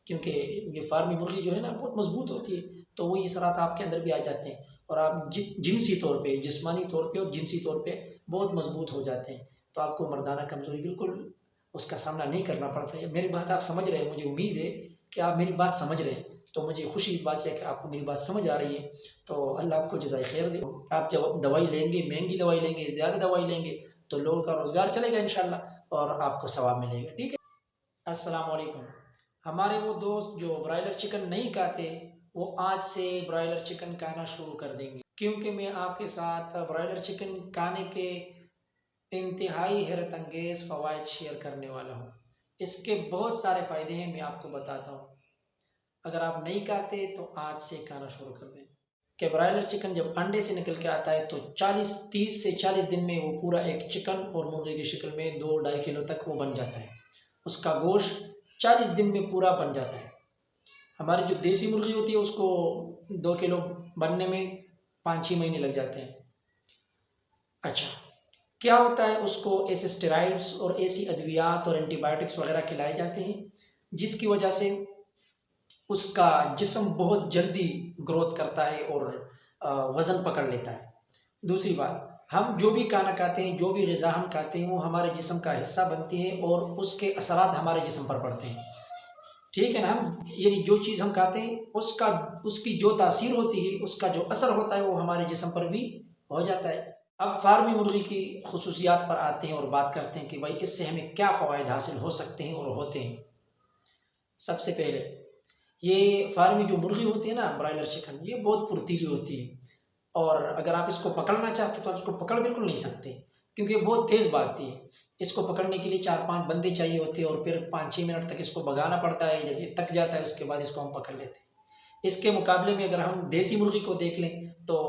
क्योंकि ये फार्मी मुर्गी जो है ना बहुत मजबूत होती है, तो वो ये असरात आपके अंदर भी आ जाते हैं और आप जिनसी तौर पे, जिस्मानी तौर पे और जिनसी तौर पे बहुत मजबूत हो जाते हैं। तो आपको मर्दाना कमज़ोरी बिल्कुल उसका सामना नहीं करना पड़ता है। मेरी बात आप समझ रहे हैं, मुझे उम्मीद है कि आप मेरी बात समझ रहे हैं। तो मुझे खुशी इस बात से है कि आपको मेरी बात समझ आ रही है। तो अल्लाह आपको जज़ाए खैर दे। आप जब दवाई लेंगे, महंगी दवाई लेंगे, ज़्यादा दवाई लेंगे, तो लोगों का रोज़गार चलेगा इंशाअल्लाह और आपको सवाब मिलेगा। ठीक है? अस्सलाम वालेकुम। हमारे वो दोस्त जो ब्रॉयलर चिकन नहीं खाते, वो आज से ब्रॉयलर चिकन खाना शुरू कर देंगे, क्योंकि मैं आपके साथ ब्रॉयलर चिकन खाने के इंतहाई हैरत अंगेज़ फ़वाइद शेयर करने वाला हूँ। इसके बहुत सारे फ़ायदे हैं, मैं आपको बताता हूँ। अगर आप नहीं खाते तो आज से खाना शुरू कर दें। कि ब्रॉयलर चिकन जब अंडे से निकल के आता है तो 30 से 40 दिन में वो पूरा एक चिकन और मुर्गे की शक्ल में 2-2.5 किलो तक वो बन जाता है। उसका गोश्त 40 दिन में पूरा बन जाता है। हमारी जो देसी मुर्गी होती है उसको 2 किलो बनने में 5-6 महीने लग जाते हैं। अच्छा, क्या होता है, उसको ऐसे स्टेरॉइड्स और ऐसी अद्वियात और एंटीबायोटिक्स वगैरह खिलाए जाते हैं, जिसकी वजह से उसका जिस्म बहुत जल्दी ग्रोथ करता है और वज़न पकड़ लेता है। दूसरी बात, हम जो भी खाना खाते हैं, जो भी ग़िज़ा हम खाते हैं, वो हमारे जिस्म का हिस्सा बनती है और उसके असरात हमारे जिस्म पर पड़ते हैं। ठीक है ना? हम यानी जो चीज़ हम खाते हैं, उसका उसकी जो तासीर होती है, उसका जो असर होता है, वो हमारे जिस्म पर भी हो जाता है। अब फार्मी मुर्गी की खुसूसियात पर आते हैं और बात करते हैं कि भाई इससे हमें क्या फ़वाइद हासिल हो सकते हैं और होते हैं। सबसे पहले, ये फार्मी जो मुर्गी होती है ना, ब्रॉयलर चिकन, ये बहुत फुर्तीली होती है और अगर आप इसको पकड़ना चाहते तो आप इसको पकड़ बिल्कुल नहीं सकते, क्योंकि ये बहुत तेज़ भागती है। इसको पकड़ने के लिए 4-5 बंदे चाहिए होते हैं और फिर 5-6 मिनट तक इसको भगाना पड़ता है। जब ये थक जाता है उसके बाद इसको हम पकड़ लेते हैं। इसके मुकाबले में अगर हम देसी मुर्गी को देख लें तो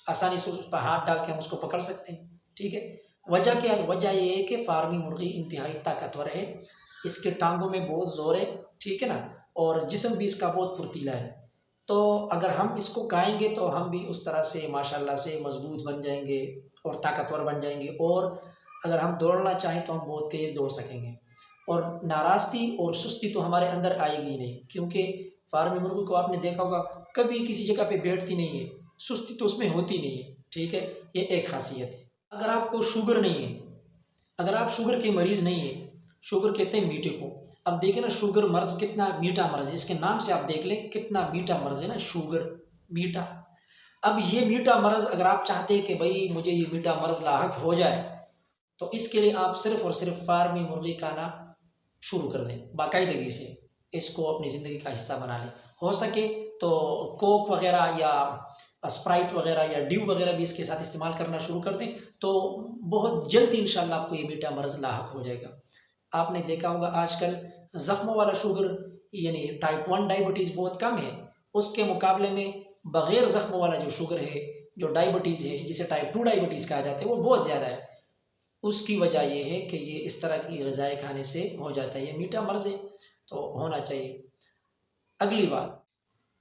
आसानी से उस पर हाथ डाल के हम उसको पकड़ सकते हैं। ठीक है? वजह क्या है? वजह ये है कि फार्मी मुर्गी इंतहाई ताकतवर है, इसके टांगों में बहुत ज़ोर है, ठीक है ना? और जिस्म भी इसका बहुत फुर्तीला है। तो अगर हम इसको खाएँगे तो हम भी उस तरह से माशाअल्लाह से मज़बूत बन जाएँगे और ताकतवर बन जाएँगे और अगर हम दौड़ना चाहें तो हम बहुत तेज़ दौड़ सकेंगे और नाराज़गी और सुस्ती तो हमारे अंदर आएगी ही नहीं, क्योंकि फार्मी मुर्गी को आपने देखा होगा कभी किसी जगह पे बैठती नहीं है, सुस्ती तो उसमें होती नहीं है। ठीक है? ये एक ख़ासियत है। अगर आपको शुगर नहीं है, अगर आप शुगर के मरीज़ नहीं हैं, शुगर कहते हैं मीठे को। अब देखिए ना, शुगर मर्ज़ कितना मीठा मर्ज़ है, इसके नाम से आप देख लें कितना मीठा मर्ज़ है ना, शुगर, मीठा। अब ये मीठा मर्ज़ अगर आप चाहते हैं कि भई मुझे ये मीठा मर्ज़ लाहक हो जाए, तो इसके लिए आप सिर्फ़ और सिर्फ़ फार्मी मुर्गी खाना शुरू कर दें, बाकायदगी से। इसको अपनी ज़िंदगी का हिस्सा बना लें। हो सके तो कोक वग़ैरह या स्प्राइट वग़ैरह या ड्यू वग़ैरह भी इसके साथ इस्तेमाल करना शुरू कर दें, तो बहुत जल्दी इंशाअल्लाह आपको ये मीठा मर्ज़ लाहक हो जाएगा। आपने देखा होगा आजकल ज़ख्मों वाला शुगर यानी टाइप 1 डायबिटीज़ बहुत कम है। उसके मुकाबले में बग़ैर ज़ख्मों वाला जो शुगर है, जो डायबिटीज़ है, जिसे टाइप 2 डायबिटीज़ कहा जाता है, वो बहुत ज़्यादा है। उसकी वजह ये है कि ये इस तरह की ग़िज़ाएँ खाने से हो जाता है। ये मीठा मर्ज़ है, तो होना चाहिए। अगली बात,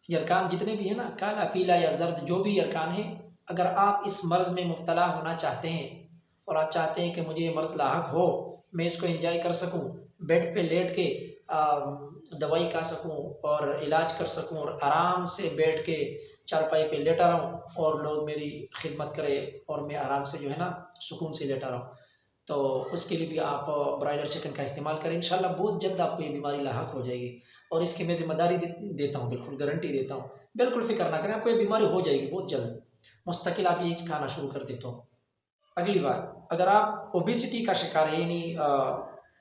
यरकान जितने भी हैं ना, काला, पीला या ज़र्द जो भी यरकान है, अगर आप इस मर्ज़ में मुब्तला होना चाहते हैं और आप चाहते हैं कि मुझे ये मर्ज़ लाहक हो, मैं इसको एन्जॉय कर सकूँ, बेड पे लेट के दवाई खा सकूँ और इलाज कर सकूँ और आराम से बैठ के चारपाई पे लेटा रहूँ और लोग मेरी खिदमत करें और मैं आराम से जो है ना सुकून से लेटा रहूँ, तो उसके लिए भी आप ब्रॉयलर चिकन का इस्तेमाल करें। इंशाअल्लाह बहुत जल्द आपको ये बीमारी लाहक हो जाएगी और इसकी मैं ज़िम्मेदारी देता हूँ, बिल्कुल गारंटी देता हूँ। बिल्कुल फ़िक्र ना करें, आपको ये बीमारी हो जाएगी बहुत जल्द। मुस्तकिल आप ये खाना शुरू कर दें तो। अगली बात, अगर आप ओबेसिटी का शिकार हैं, यानी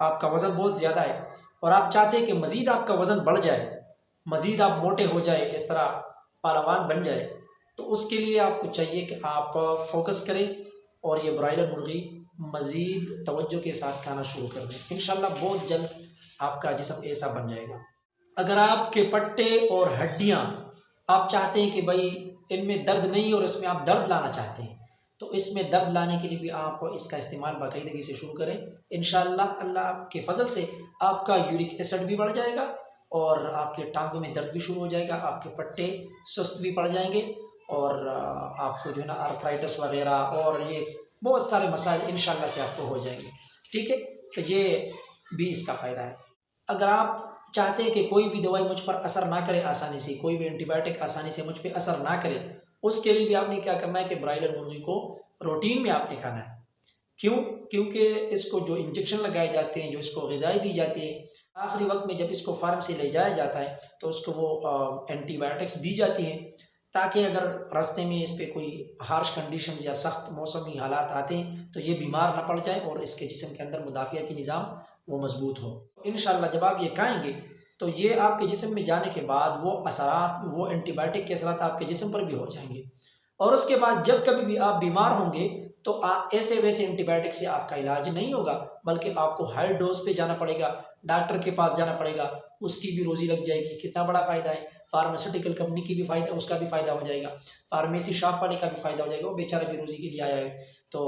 आपका वज़न बहुत ज़्यादा है और आप चाहते हैं कि मज़ीद आपका वज़न बढ़ जाए, मज़ीद आप मोटे हो जाए, इस तरह पहलवान बन जाए, तो उसके लिए आपको चाहिए कि आप फ़ोकस करें और ये ब्रॉयलर मुर्गी मज़ीद तवज्जो के साथ खाना शुरू कर दें। इंशाअल्लाह बहुत जल्द आपका जिस्म ऐसा बन जाएगा। अगर आपके पट्टे और हड्डियाँ आप चाहते हैं कि भई इनमें दर्द नहीं और इसमें आप दर्द लाना चाहते हैं, तो इसमें दर्द लाने के लिए भी आप इसका इस्तेमाल बाकायदगी से शुरू करें। इंशाअल्लाह अल्लाह के फ़ज़ल से आपका यूरिक एसिड भी बढ़ जाएगा और आपके टाँगों में दर्द भी शुरू हो जाएगा, आपके पट्टे सुस्त भी पड़ जाएँगे और आपको जो है ना आर्थराइटिस वग़ैरह और ये बहुत सारे मसाइल इंशाअल्लाह से आपको हो जाएँगे। ठीक है? तो ये भी इसका फ़ायदा है। अगर आप चाहते हैं कि कोई भी दवाई मुझ पर असर ना करे आसानी से, कोई भी एंटीबायोटिक आसानी से मुझ पे असर ना करे, उसके लिए भी आपने क्या करना है कि ब्रायलर मुर्गी को प्रोटीन में आपने खाना है। क्यों? क्योंकि इसको जो इंजेक्शन लगाए जाते हैं, जो इसको ग़िज़ाएँ दी जाती है, आखिरी वक्त में जब इसको फार्म से ले जाया जाता है तो उसको वो एंटीबायोटिक्स दी जाती हैं, ताकि अगर रास्ते में इस पे कोई हार्श कंडीशंस या सख्त मौसमी हालात आते हैं तो ये बीमार ना पड़ जाए और इसके जिस्म के अंदर मुदाफ़ियाती निज़ाम वो मज़बूत हो। इंशाअल्लाह जब आप ये खाएँगे तो ये आपके जिस्म में जाने के बाद वो असरात, वो एंटीबायोटिक के असरात आपके जिस्म पर भी हो जाएँगे और उसके बाद जब कभी भी आप बीमार होंगे तो ऐसे वैसे एंटीबायोटिक से आपका इलाज नहीं होगा, बल्कि आपको हाई डोज पे जाना पड़ेगा, डॉक्टर के पास जाना पड़ेगा, उसकी भी रोज़ी लग जाएगी। कितना बड़ा फ़ायदा है, फार्मास्यूटिकल कंपनी की भी फ़ायदा, उसका भी फ़ायदा हो जाएगा, फार्मेसी शॉप वाले का भी फ़ायदा हो जाएगा, वो बेचारा भी रोज़ी के लिए आया है। तो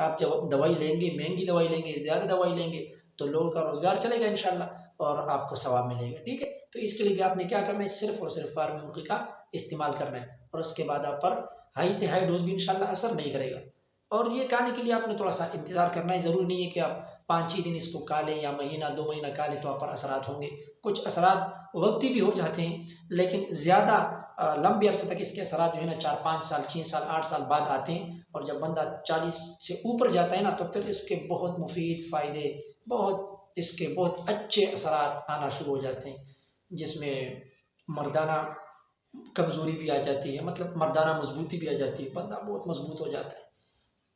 आप जब दवाई लेंगे, महंगी दवाई लेंगे, ज़्यादा दवाई लेंगे तो लोगों का रोज़गार चलेगा इंशाअल्लाह और आपको सवाब मिलेगा। ठीक है? तो इसके लिए भी आपने क्या करना है, सिर्फ़ और सिर्फ़ फार्मी मुर्गी का इस्तेमाल करना है और उसके बाद आप पर हाई से हाई डोज़ भी इंशाअल्लाह असर नहीं करेगा। और ये खाने के लिए आपने थोड़ा-सा इंतज़ार करना है, ज़रूरी नहीं है कि आप 5-6 दिन इसको खा लें या महीना 2 महीना खा लें तो आप पर असरात होंगे। कुछ असरात वक़्ती भी हो जाते हैं, लेकिन ज़्यादा लंबे अरसे तक इसके असरात जो है ना 4-5 साल, 6 साल, 8 साल बाद आते हैं और जब बंदा 40 से ऊपर जाता है ना तो फिर इसके बहुत मुफ़ीद फ़ायदे, इसके बहुत अच्छे असरात आना शुरू हो जाते हैं, जिसमें मर्दाना कमज़ोरी भी आ जाती है, मतलब मर्दाना मज़बूती भी आ जाती है, बंदा बहुत मज़बूत हो जाता है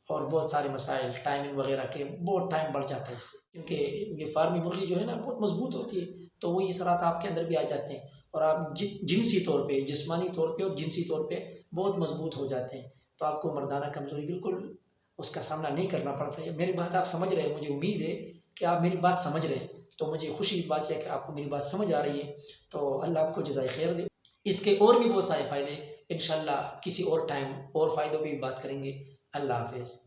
और बहुत सारे मसाइल टाइमिंग वगैरह के बहुत टाइम बढ़ जाता है इससे, क्योंकि ये फार्मी मुर्गी जो है ना बहुत मज़बूत होती है, तो वही असरात आपके अंदर भी आ जाते हैं और आप जिनसी तौर पे, जिस्मानी तौर पे और जिनसी तौर पे बहुत मज़बूत हो जाते हैं। तो आपको मर्दाना कमज़ोरी बिल्कुल उसका सामना नहीं करना पड़ता है। मेरी बात आप समझ रहे हैं, मुझे उम्मीद है कि आप मेरी बात समझ रहे हैं, तो मुझे खुशी इस बात से है कि आपको मेरी बात समझ आ रही है, तो अल्लाह आपको जज़ाए खैर दे। इसके और भी बहुत सारे फ़ायदे इंशाअल्लाह किसी और टाइम और फ़ायदों पे भी बात करेंगे। अल्लाह हाफ़िज़।